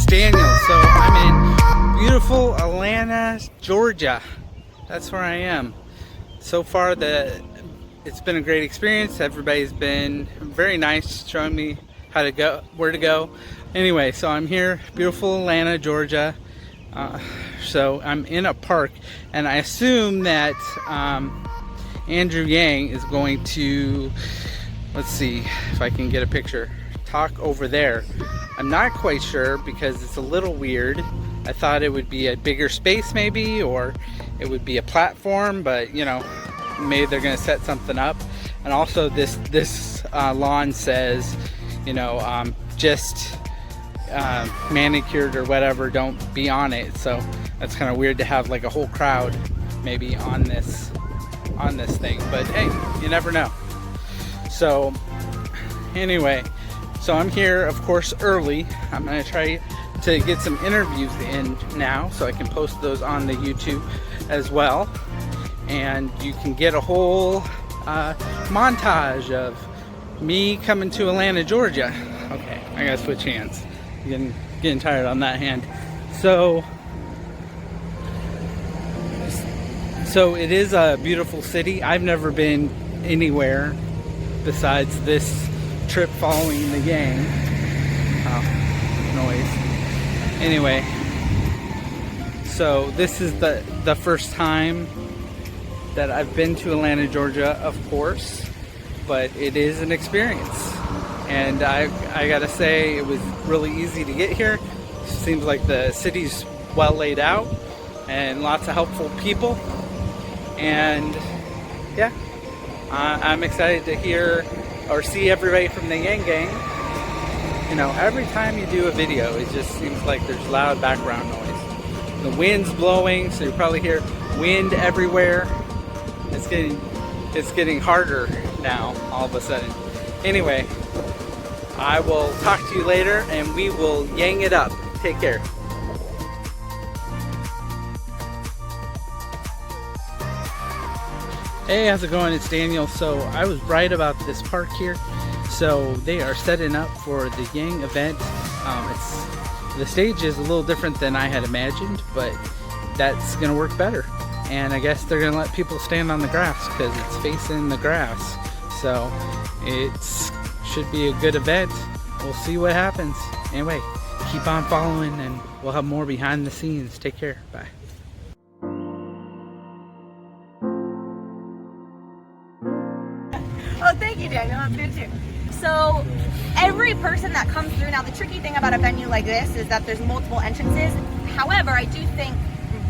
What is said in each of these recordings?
it's Daniel. So I'm in beautiful Atlanta, Georgia. That's where I am. So far, it's been a great experience. Everybody's been very nice, showing me how to go, where to go. Anyway, so I'm here, beautiful Atlanta, Georgia. So I'm in a park, and I assume that Andrew Yang is going to, let's see if I can get a picture, talk over there. I'm not quite sure because it's a little weird. I thought it would be a bigger space maybe, or it would be a platform, but you know, maybe they're gonna set something up. And also this lawn says, you know, just manicured or whatever, don't be on it. So that's kind of weird to have like a whole crowd maybe on this thing, but hey, you never know. So anyway, so I'm here of course early. I'm gonna try to get some interviews in now so I can post those on the YouTube as well, and you can get a whole montage of me coming to Atlanta, Georgia. Okay, I gotta switch hands. I'm getting tired on that hand. So it is a beautiful city. I've never been anywhere besides this trip following the Yang. Noise. Anyway, so this is the first time that I've been to Atlanta, Georgia, of course, but it is an experience. And I gotta say, it was really easy to get here. Seems like the city's well laid out and lots of helpful people. And yeah, I'm excited to hear or see everybody from the Yang Gang. You know, every time you do a video, it just seems like there's loud background noise. The wind's blowing, so you probably hear wind everywhere. It's getting harder now, all of a sudden. Anyway, I will talk to you later, and we will Yang it up. Take care. Hey, how's it going? It's Daniel. So I was right about this park here. So they are setting up for the Yang event. The stage is a little different than I had imagined, but that's gonna work better. And I guess they're gonna let people stand on the grass because it's facing the grass. So it should be a good event. We'll see what happens. Anyway, keep on following and we'll have more behind the scenes. Take care. Bye. Oh, thank you, Daniel. That's good too. So every person that comes through, now the tricky thing about a venue like this is that there's multiple entrances. However, I do think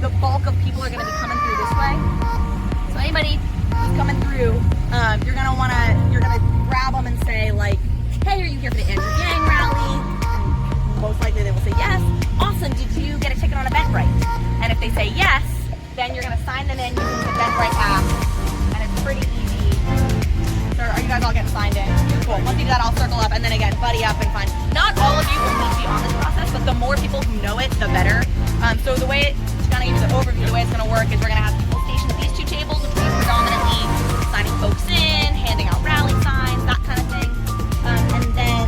the bulk of people are going to be coming through this way. So anybody who's coming through, you're gonna grab them and say like, hey, are you here for the Andrew Yang rally? And most likely they will say yes. Awesome, did you get a ticket on Eventbrite? And if they say yes, then you're gonna sign them in using the Eventbrite app, and it's pretty easy. So are you guys all getting signed in? Cool. Once you do that, I'll circle up and then again, buddy up and find. Not all of you will need to be on this process, but the more people who know it, the better. So the way, to kind of give you the overview, the way it's gonna work is we're gonna have people stationed at these two tables, which will be predominantly signing folks in, handing out rally signs, that kind of thing. And then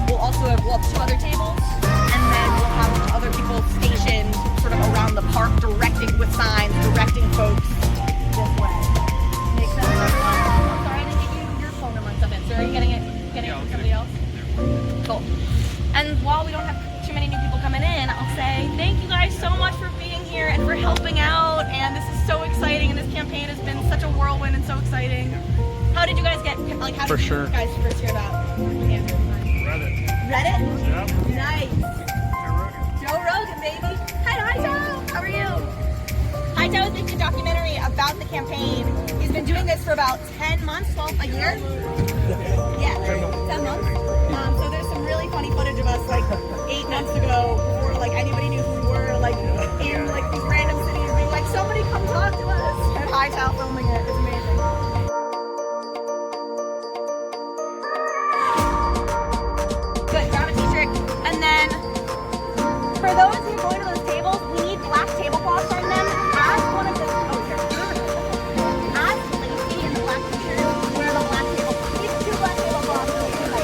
we'll have two other tables, and then we'll have other people stationed sort of around the park, directing with signs, directing folks this way. Make sense, everyone? I'm sorry, I didn't give you your phone number and stuff in. So are you getting it from somebody else? Cool. And while we don't have too many new people coming in, I'll say thank you guys so much for being here and for helping out. And this is so exciting, and this campaign has been such a whirlwind and so exciting. How did you guys get, like, how did you guys first hear about Andrew? Reddit? Yep. Nice. Joe Rogan, baby. Hi, Joe. How are you? Hi, Joe is making a documentary about the campaign. He's been doing this for about 10 months, 12, a year? Yeah, 10 months. So there's some really funny footage of us, like, 8 months ago, before, like, anybody knew who we were, like, in, like, these random cities, being like, somebody come talk to us. And Hightown filming it. It's amazing. For those who go to those tables, we need black tablecloths from them. Ask one of the, ask Lacey in the black t-shirt where the black tablecloths. These two black tablecloths are beautiful.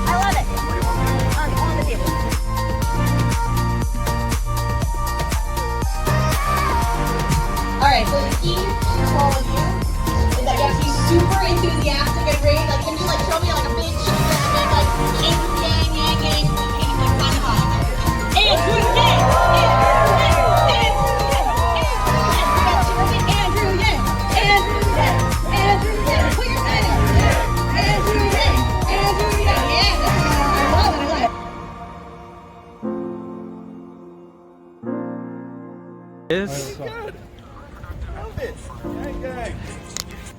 I love it. On the table. is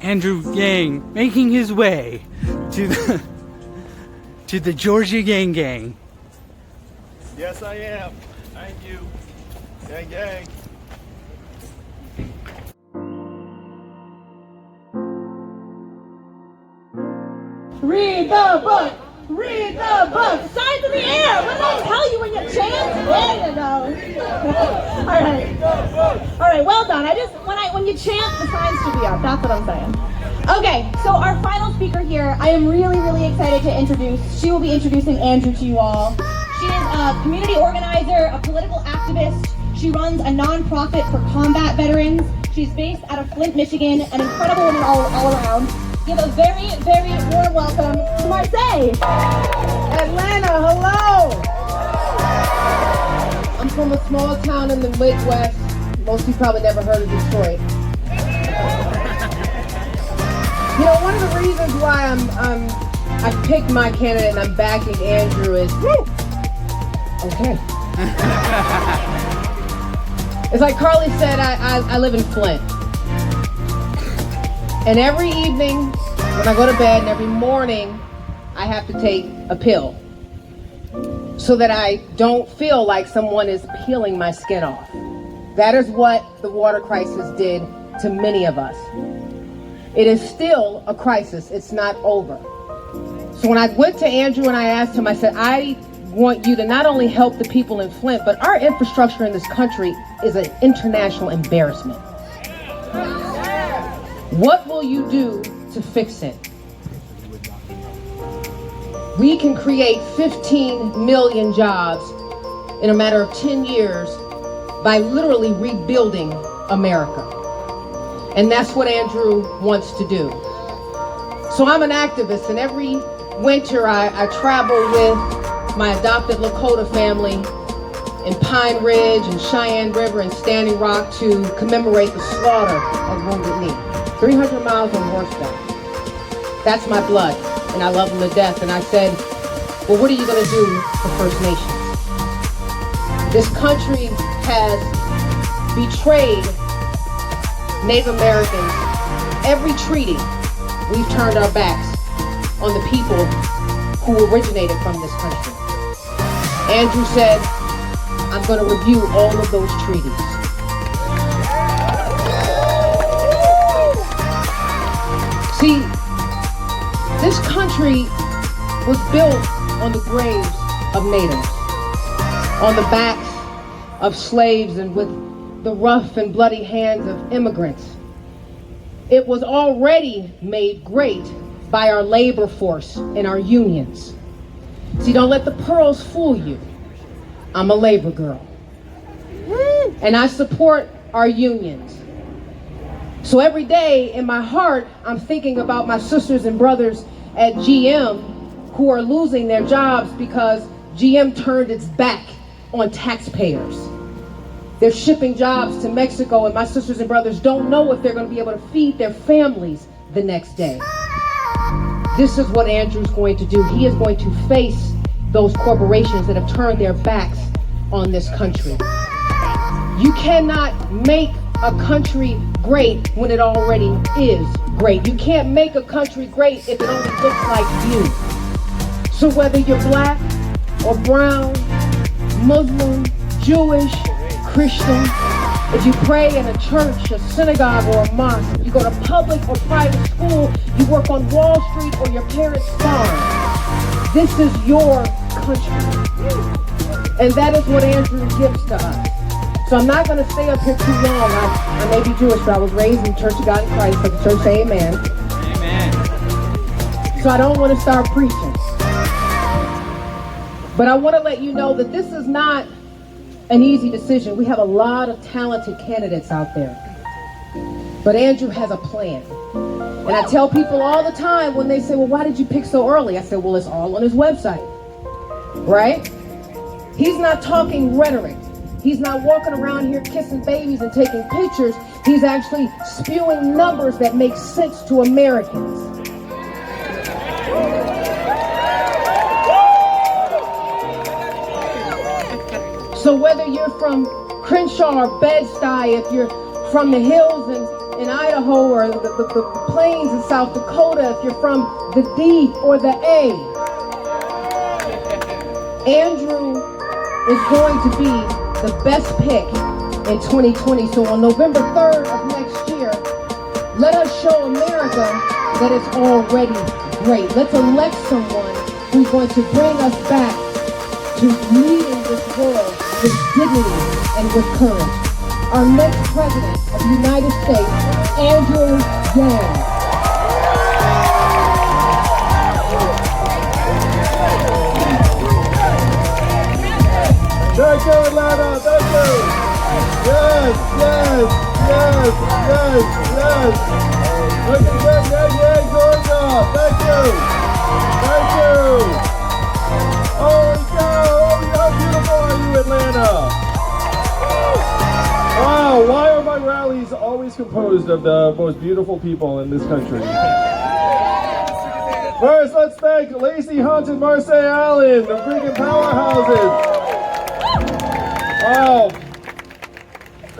Andrew Yang making his way to the Georgia Gang Gang. Yes, I am. Thank you. Gang, gang. Read the book! Read the book! Signs in the air! What did I tell you when you chant? There you go. Alright, well done. When you chant, the signs should be up. That's what I'm saying. Okay, so our final speaker here, I am really, really excited to introduce. She will be introducing Andrew to you all. She is a community organizer, a political activist. She runs a non-profit for combat veterans. She's based out of Flint, Michigan, an incredible woman all around. Give a very, very warm welcome to Marseille. Atlanta, hello! I'm from a small town in the Midwest. Most of you probably never heard of Detroit. You know, one of the reasons why I picked my candidate and I'm backing Andrew is, okay. It's like Carly said, I live in Flint. And every evening when I go to bed and every morning I have to take a pill so that I don't feel like someone is peeling my skin off. That is what the water crisis did to many of us. It is still a crisis. It's not over. So when I went to Andrew and I asked him, I said, I want you to not only help the people in Flint, but our infrastructure in this country is an international embarrassment. What will you do to fix it? We can create 15 million jobs in a matter of 10 years by literally rebuilding America. And that's what Andrew wants to do. So I'm an activist, and every winter I travel with my adopted Lakota family in Pine Ridge and Cheyenne River and Standing Rock to commemorate the slaughter of Wounded Knee. 300 miles on horseback. That's my blood, and I love them to death. And I said, well, what are you going to do for First Nations? This country has betrayed Native Americans. Every treaty, we've turned our backs on the people who originated from this country. Andrew said, I'm going to review all of those treaties. See, this country was built on the graves of natives, on the backs of slaves, and with the rough and bloody hands of immigrants. It was already made great by our labor force and our unions. See, don't let the pearls fool you. I'm a labor girl. And I support our unions. So every day in my heart, I'm thinking about my sisters and brothers at GM who are losing their jobs because GM turned its back on taxpayers. They're shipping jobs to Mexico, and my sisters and brothers don't know if they're going to be able to feed their families the next day. This is what Andrew's going to do. He is going to face those corporations that have turned their backs on this country. You cannot make a country great when it already is great. You can't make a country great if it only looks like you. So whether you're black or brown, Muslim, Jewish, Christian, if you pray in a church, a synagogue, or a mosque, if you go to public or private school, you work on Wall Street or your parents' farm, this is your country. And that is what Andrew gives to us. So I'm not going to stay up here too long. I may be Jewish, but I was raised in the Church of God in Christ, but the church say amen. Amen. So I don't want to start preaching. But I want to let you know that this is not an easy decision. We have a lot of talented candidates out there. But Andrew has a plan. And I tell people all the time when they say, well, why did you pick so early? I said, well, it's all on his website. Right? He's not talking rhetoric. He's not walking around here kissing babies and taking pictures. He's actually spewing numbers that make sense to Americans. So whether you're from Crenshaw or Bed-Stuy, if you're from the hills in Idaho or the plains in South Dakota, if you're from the D or the A. Andrew is going to be the best pick in 2020. So on November 3rd of next year, let us show America that it's already great. Let's elect someone who's going to bring us back to leading this world with dignity and with courage. Our next president of the United States, Andrew Yang. Thank you, Atlanta. Thank you. Yes, yes, yes, yes, yes. Represent Yang, Georgia. Thank you. Thank you. Holy cow. How beautiful are you, Atlanta? Wow, why are my rallies always composed of the most beautiful people in this country? First, let's thank Lacey Hunt and Marseille Allen, the freaking powerhouses. Wow.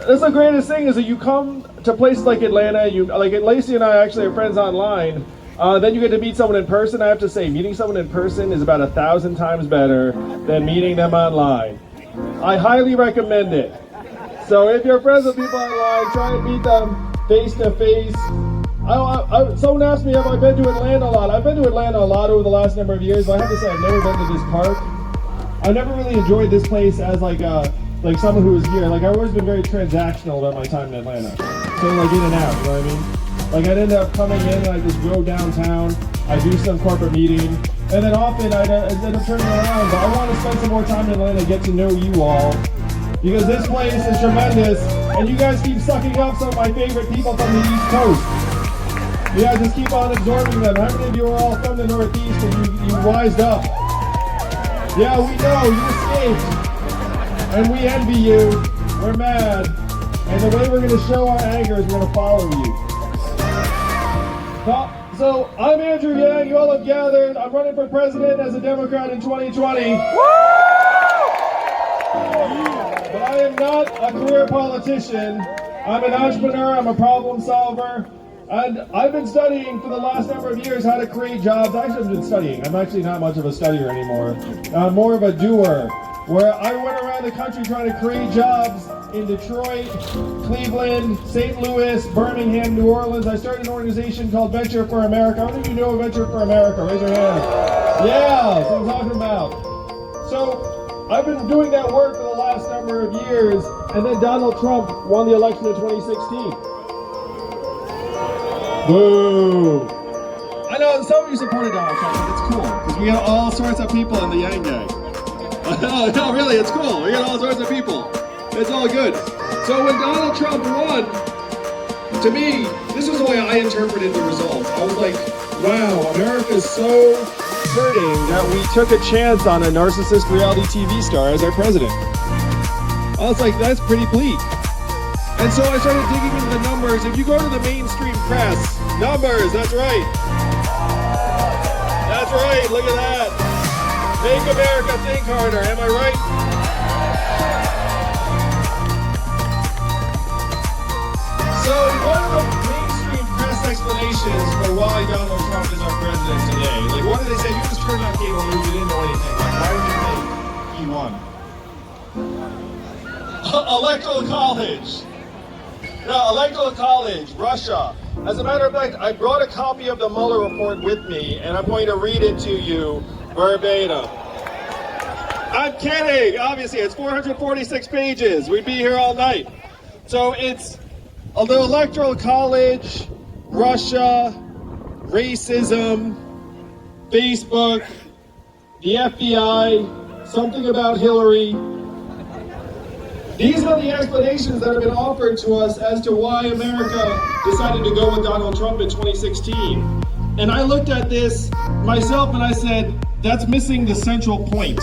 That's the greatest thing is that you come to places like Atlanta, like Lacey and I actually are friends online, then you get to meet someone in person. I have to say, meeting someone in person is about 1,000 times better than meeting them online. I highly recommend it. So if you're friends with people online, try and meet them face to face. Someone asked me, have I been to Atlanta a lot? I've been to Atlanta a lot over the last number of years, but I have to say I've never been to this park. I never really enjoyed this place as like someone who was here. Like I've always been very transactional about my time in Atlanta. So like in and out, you know what I mean? Like I'd end up coming in and I just go downtown, I do some corporate meeting, and then often I'd end up turning around, but I want to spend some more time in Atlanta and get to know you all. Because this place is tremendous, and you guys keep sucking up some of my favorite people from the East Coast. You guys just keep on absorbing them. How many of you are all from the Northeast and you wised up? Yeah, we know, you escaped. And we envy you. We're mad. And the way we're going to show our anger is we're going to follow you. So, I'm Andrew Yang. You all have gathered. I'm running for president as a Democrat in 2020. But I am not a career politician. I'm an entrepreneur, I'm a problem solver, and I've been studying for the last number of years how to create jobs. I haven't been studying. I'm actually not much of a studier anymore. I'm more of a doer, where I went around the country trying to create jobs in Detroit, Cleveland, St. Louis, Birmingham, New Orleans. I started an organization called Venture for America. How many of you know Venture for America? Raise your hand. Yeah, that's what I'm talking about. So, I've been doing that work for the last number of years, and then Donald Trump won the election in 2016. Boo! I know some of you supported Donald Trump, but it's cool, because we got all sorts of people in the Yang Gang. No, really, it's cool. We got all sorts of people. It's all good. So when Donald Trump won, to me, this was the way I interpreted the results. I was like, wow, America's so hurting that we took a chance on a narcissist reality TV star as our president. I was like, that's pretty bleak. And so I started digging into the numbers. If you go to the mainstream press, numbers, that's right. That's right, look at that. Make America think harder, am I right? So one of the mainstream press explanations for why Donald Trump is our president today, like what did they say? You just turned on cable news, you didn't know anything. Like why did you think he won? Electoral college. No, electoral college, Russia. As a matter of fact, I brought a copy of the Mueller report with me, and I'm going to read it to you verbatim. I'm kidding. Obviously, it's 446 pages. We'd be here all night. So it's the electoral college, Russia, racism, Facebook, the FBI, something about Hillary. These are the explanations that have been offered to us as to why America decided to go with Donald Trump in 2016. And I looked at this myself and I said, that's missing the central point.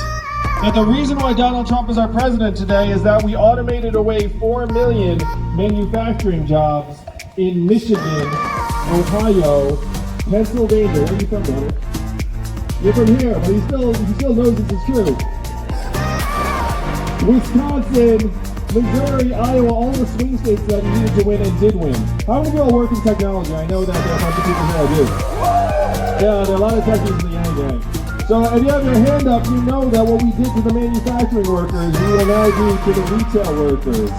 That the reason why Donald Trump is our president today is that we automated away 4 million manufacturing jobs in Michigan, Ohio, Pennsylvania. Where are you from, brother? You're from here, but he still knows this is true. Wisconsin, Missouri, Iowa, all the swing states that he needed to win and did win. How many of you all work in technology? I know that there are a bunch of people here that do. Yeah, there are a lot of techies in the Yang Gang. So if you have your hand up, you know that what we did to the manufacturing workers, we will now do to the retail workers,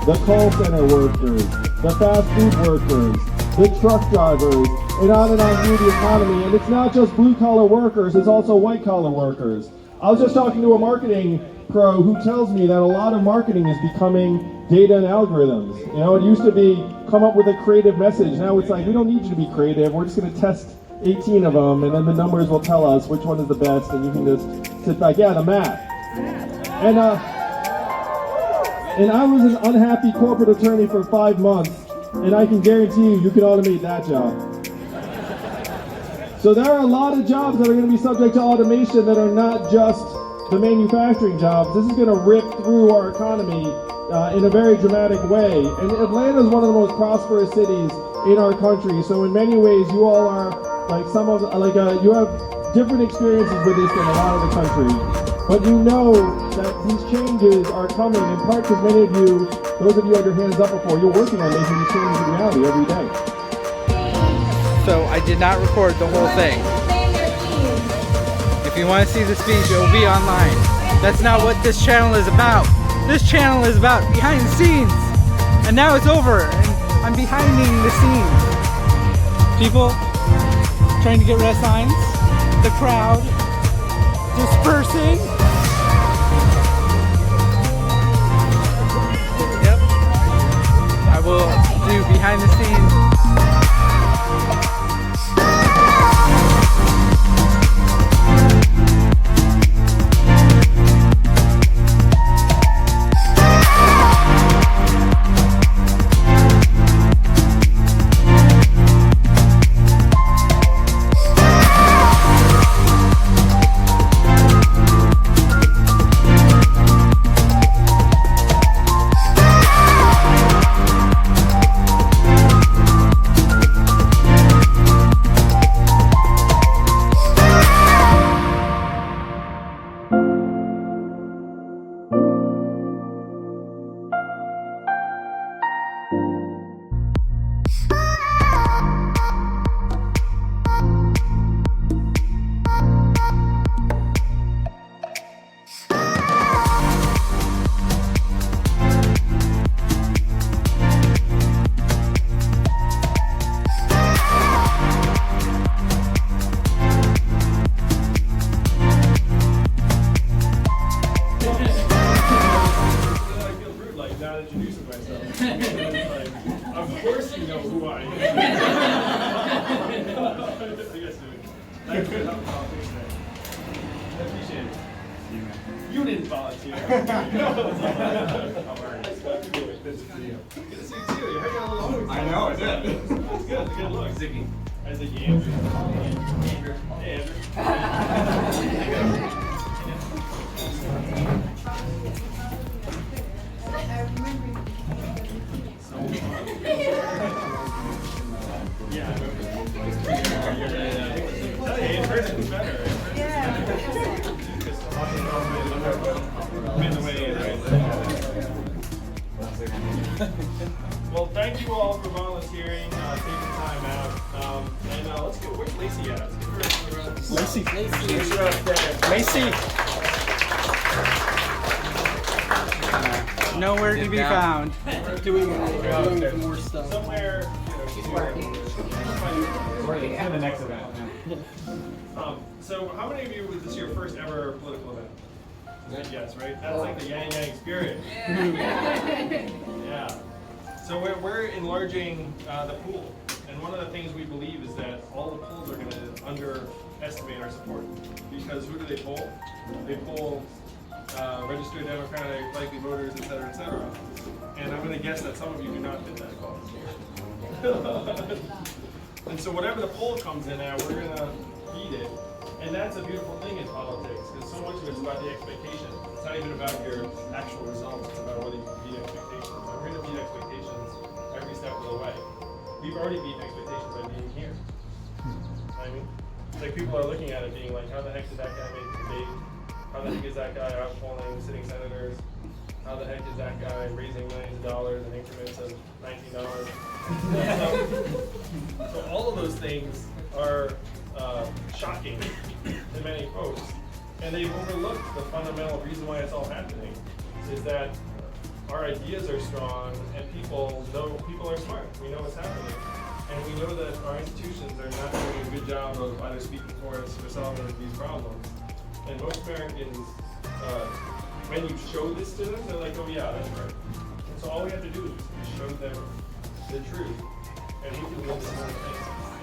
the call center workers, the fast food workers, the truck drivers, and on through the economy. And it's not just blue-collar workers, it's also white-collar workers. I was just talking to a marketing pro who tells me that a lot of marketing is becoming data and algorithms. You know, it used to be come up with a creative message. Now it's like, we don't need you to be creative. We're just going to test 18 of them, and then the numbers will tell us which one is the best, and you can just sit back. Yeah, the math. And I was an unhappy corporate attorney for 5 months, and I can guarantee you, you can automate that job. So there are a lot of jobs that are going to be subject to automation that are not just the manufacturing jobs. This is going to rip through our economy in a very dramatic way. And Atlanta is one of the most prosperous cities in our country. So in many ways, you all are like you have different experiences with this than a lot of the country. But you know that these changes are coming in part because many of you, those of you who had your hands up before, you're working on making these changes a reality every day. So I did not record the whole thing. If you want to see the speech, it will be online. That's not what this channel is about. This channel is about behind the scenes. And now it's over, and I'm behinding the scenes. People trying to get rest signs. The crowd dispersing. Yep. I will do behind the scenes. You didn't volunteer. Good to see you too. You're hanging out a little. I know, I did. That's good. Good look. Ziggy. Ziggy. Andrew. Hey, Andrew. Yeah. Hey, in person is better. Well, thank you all for volunteering, taking time out. And let's go. Where's Lacey at? Lacey. Lacey. Nowhere to be found. Doing more stuff. Somewhere. In the next event. So, how many of you was this your first ever political event? Yes, right? That's like the Yang Yang spirit. Yeah. So we're enlarging the pool. And one of the things we believe is that all the pools are going to underestimate our support. Because who do they poll? They poll registered Democratic, likely voters, et cetera, et cetera. And I'm going to guess that some of you do not fit that clause. And so whatever the poll comes in at, we're going to beat it. And that's a beautiful thing in politics, because so much of it's about the expectations. It's not even about your actual results, it's about whether you can beat expectations. And we're going to beat expectations every step of the way. We've already beaten expectations by being here. I mean, it's like people are looking at it being like, how the heck did that guy make the debate? How the heck is that guy out polling sitting senators? how the heck is that guy raising millions of dollars in increments of $19? So all of those things are shocking to many folks, and they've overlooked the fundamental reason why it's all happening, is that our ideas are strong and people are smart. We know what's happening. And we know that our institutions are not doing a good job of either speaking for us or solving these problems. And most Americans, when you show this to them, they're like, oh yeah, that's right. And so all we have to do is just show them the truth, and we can win this whole thing.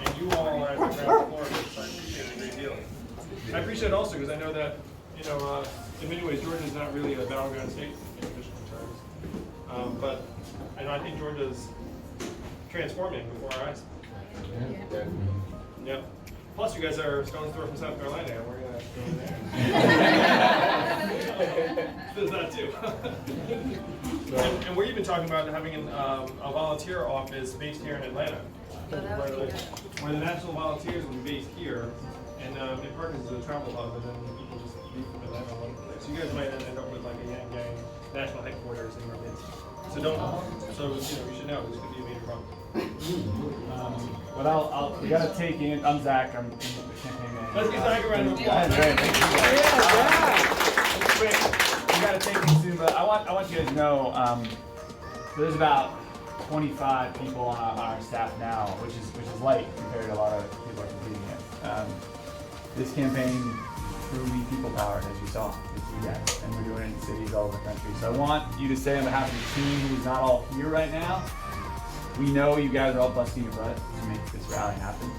And you all are at the ground floor of this, so I appreciate it a great deal. I appreciate it also because I know that, in many ways, Georgia is not really a battleground state in traditional terms. But I think Georgia's transforming before our eyes. Yeah. Plus, you guys are stone's throw from South Carolina, and we're gonna go in there. There's that too. And we're even talking about having a volunteer office based here in Atlanta, where the National Volunteers will be based here, and in Perkins is a travel hub, and then people just leave from Atlanta all over the place. So you guys might end up with like a Yang Gang national headquarters in your midst. So you should know this could be a major problem. But we gotta take in. I'm Zach. I'm in the campaign manager. Let's get Zach a round of applause. Quick, we gotta take in soon, but I want you guys to know. So there's about 25 people on our staff now, which is light compared to a lot of people are competing against. This campaign truly people powered, as you saw. It's you guys, and we're doing it in cities all over the country. So I want you to say on behalf of the team who's not all here right now. We know you guys are all busting your butt to make this rally happen,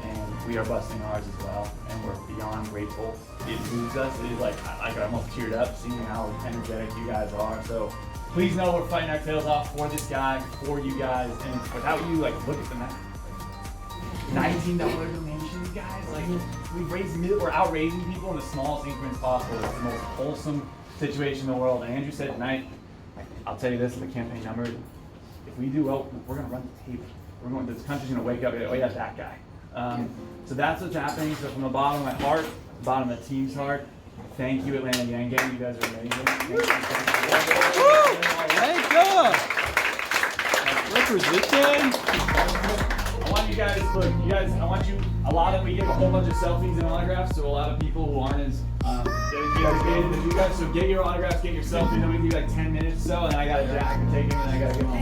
and we are busting ours as well, and we're beyond grateful. It moves us. It is like I almost teared up seeing how energetic you guys are. So please know we're fighting our tails off for this guy, for you guys, and without you, look at the map. $19 donations, guys. We're outraising people in the smallest increments possible. It's the most wholesome situation in the world. And Andrew said tonight, I'll tell you this: the campaign number. If we do well, we're going to run the table. This country's going to wake up and go, oh yeah, that guy. So that's what's happening. So from the bottom of my heart, the bottom of the team's heart, thank you, Atlanta Yang Gang. You guys are amazing. Thank you. Representation. I want you guys, we give a whole bunch of selfies and autographs to a lot of people who aren't as dedicated as you guys. So get your autographs, get your selfies, then we give you like 10 minutes or so, and then I got a jack to take him, and I got to give him a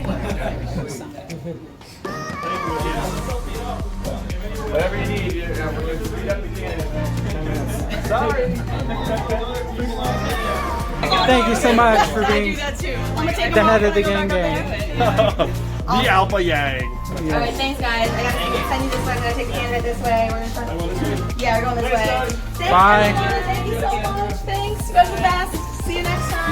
whatever you need, we're going to speed up the game. Sorry. Thank you so much for being the head of the gang. The Alpha Yang. Alright, thanks guys. I gotta send you this way. I'm gonna take the candidate this way. We're gonna Yeah, we're going this way. Bye. Thank you so much. Thanks. You guys are the best. See you next time.